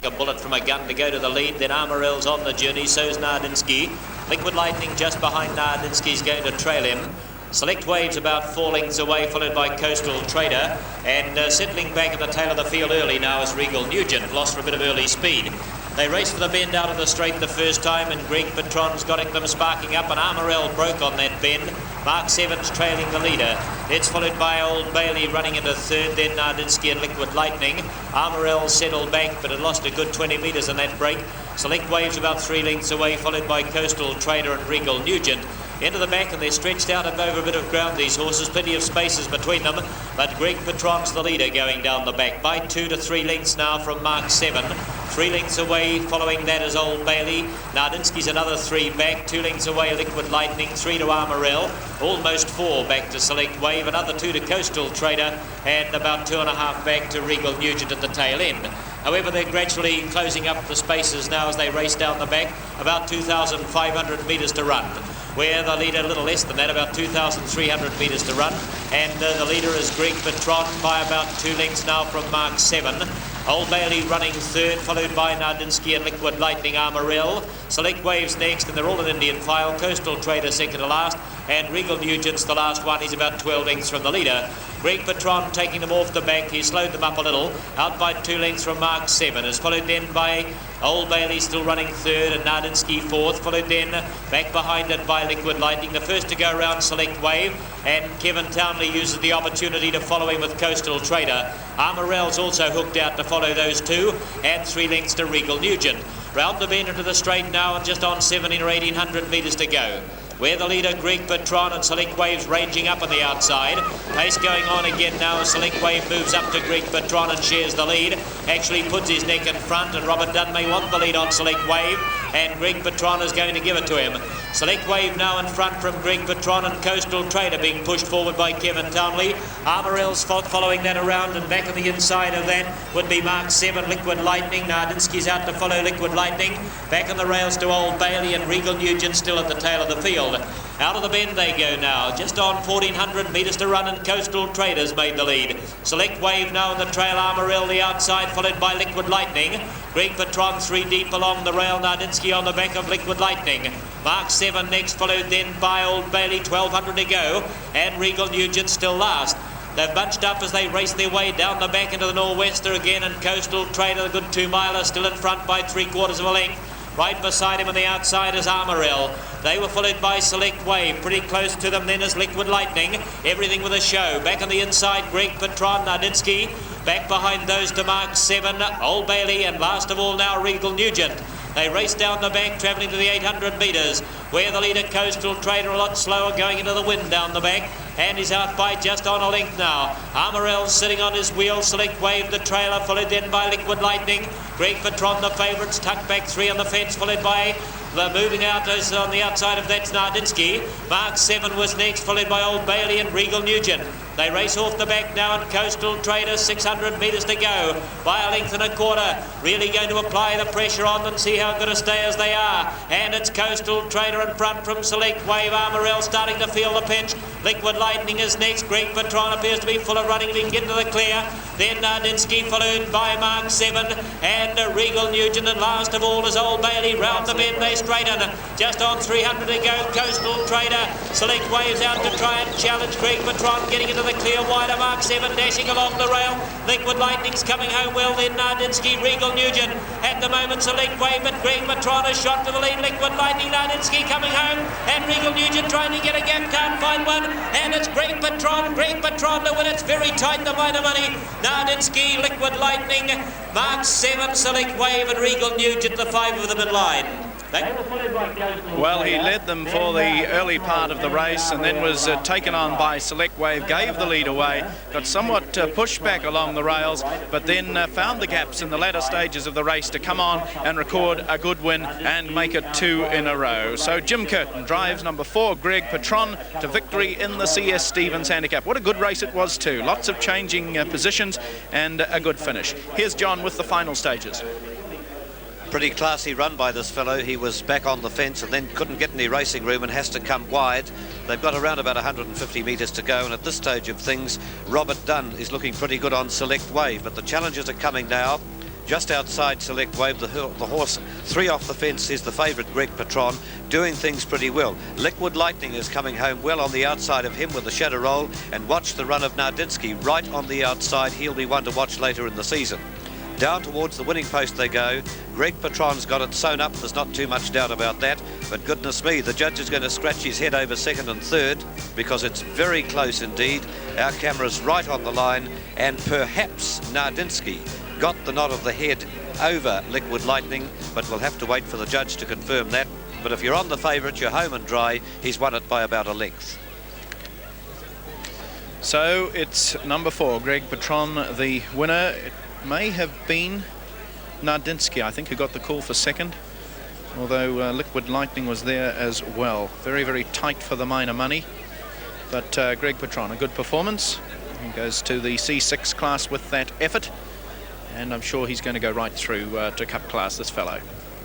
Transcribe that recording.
A bullet from a gun to go to the lead. Then Armourell's on the journey, so's Nardinski. Liquid Lightning just behind Nardinski's going to trail him. Select Waves about 4 lengths away, followed by Coastal Trader. And settling back at the tail of the field early now is Regal Nugent, lost for a bit of early speed. They raced for the bend out of the straight the first time, and Greg Patron's got them sparking up, and Armourell broke on that bend. Mark 7's trailing the leader. It's followed by Old Bailey running into third, then Nardinski and Liquid Lightning. Armourell settled back, but had lost a good 20 metres in that break. Select Waves about 3 lengths away, followed by Coastal Trader and Regal Nugent. Into the back, and they're stretched out over a bit of ground, these horses. Plenty of spaces between them, but Greg Patron's the leader going down the back by 2 to 3 lengths now from Mark 7. 3 lengths away, following that is Old Bailey. Nardinski's another 3 back, 2 lengths away Liquid Lightning, 3 to Armourell, almost 4 back to Select Wave, another 2 to Coastal Trader, and about 2.5 back to Regal Nugent at the tail end. However, they're gradually closing up the spaces now as they race down the back, about 2,500 metres to run. Where the leader a little less than that, about 2,300 metres to run, and the leader is Greg Patron by about 2 lengths now from Mark 7. Old Bailey running third, followed by Nardinski and Liquid Lightning, Armourell. Select Waves next, and they're all in Indian file. Coastal Trader second to last, and Regal Nugent's the last one. He's about 12 lengths from the leader. Greg Patron taking them off the back. He slowed them up a little, out by 2 lengths from Mark 7. Is followed then by Old Bailey still running third, and Nardinski fourth, followed then back behind it by Liquid Lightning. The first to go around Select Wave, and Kevin Townley uses the opportunity to follow him with Coastal Trader. Armourell's also hooked out to follow those two, and 3 lengths to Regal Nugent. Round the bend into the straight now, and just on 17 or 1800 metres to go. Where the leader Greg Patron and Select Waves ranging up on the outside. Pace going on again now as Select Wave moves up to Greg Patron and shares the lead. Actually puts his neck in front, and Robert Dunn may want the lead on Select Wave, and Greg Patron is going to give it to him. Select Wave now in front from Greg Patron, and Coastal Trader being pushed forward by Kevin Townley. Armourell's following that around, and back on the inside of that would be Mark 7, Liquid Lightning. Nardinski's out to follow Liquid Lightning. Back on the rails to Old Bailey, and Regal Nugent still at the tail of the field. Out of the bend they go now, just on 1,400 metres to run, and Coastal Traders made the lead. Select Wave now in the trail, Armourell the outside, followed by Liquid Lightning. Greg Patron 3 deep along the rail, Nardinski on the back of Liquid Lightning. Mark 7 next, followed then by Old Bailey, 1,200 to go, and Regal Nugent still last. They've bunched up as they race their way down the back into the Nor'Wester again, and Coastal Trader, the good 2 miler, still in front by 3/4 of a length. Right beside him on the outside is Armourell. They were followed by Select Wave. Pretty close to them then is Liquid Lightning. Everything with a show. Back on the inside, Greg Patron, Nardinski. Back behind those to Mark 7, Old Bailey, and last of all now Regal Nugent. They race down the back, travelling to the 800 metres, where the leader Coastal Trader a lot slower, going into the wind down the back, and he's out by just on a length now. Armourell's sitting on his wheel. Select Wave the trailer, followed then by Liquid Lightning. Greg Patron the favourites, tucked back 3 on the fence, followed by the moving out is on the outside of that's Nardinski. Mark 7 was next, followed by Old Bailey and Regal Nugent. They race off the back now, and Coastal Trader 600 metres to go by a length and a quarter. Really going to apply the pressure on them, see how good a stayers they are. And it's Coastal Trader in front from Select Wave. Armourell starting to feel the pinch. Liquid Lightning is next. Greg Patron appears to be full of running. He can get to the clear. Then Nardinski followed by Mark 7 and Regal Nugent, and last of all is Old Bailey. Round the bend they straighten. Just on 300 to go. Coastal Trader. Select Waves out to try and challenge Greg Patron, getting into the clear wider. Mark 7 dashing along the rail. Liquid Lightning's coming home well. Then Nardinski, Regal Nugent. At the moment Select Wave, but Greg Patron is shot to the lead. Liquid Lightning, Nardinski coming home, and Regal Nugent trying to get a gap, can't find one, and it's Greg Patron to win. It's very tight, the minor money. Nardinski, Liquid Lightning, Mark 7, Select Wave, and Regal Nugent, the 5 of them in line. Well, he led them for the early part of the race, and then was taken on by Select Wave, gave the lead away, got somewhat pushed back along the rails, but then found the gaps in the latter stages of the race to come on and record a good win and make it 2 in a row. So Jim Curtin drives number 4, Greg Patron, to victory in the C.S. Stevens Handicap. What a good race it was too. Lots of changing positions and a good finish. Here's John with the final stages. Pretty classy run by this fellow. He was back on the fence and then couldn't get any racing room and has to come wide. They've got around about 150 metres to go, and at this stage of things Robert Dunn is looking pretty good on Select Wave, but the challenges are coming now. Just outside Select Wave, the horse 3 off the fence is the favourite, Greg Patron, doing things pretty well. Liquid Lightning is coming home well on the outside of him with the shadow roll, and watch the run of Nardinski right on the outside. He'll be one to watch later in the season. Down towards the winning post they go. Greg Patron's got it sewn up, there's not too much doubt about that, but goodness me, the judge is going to scratch his head over second and third because it's very close indeed. Our camera's right on the line, and perhaps Nardinski got the nod of the head over Liquid Lightning, but we'll have to wait for the judge to confirm that. But if you're on the favourite, you're home and dry. He's won it by about a length. So it's number 4, Greg Patron, the winner. It may have been Nardinski, I think, who got the call for second, although Liquid Lightning was there as well. Very, very tight for the minor money, but Greg Patron, a good performance. He goes to the C6 class with that effort, and I'm sure he's going to go right through to Cup class, this fellow.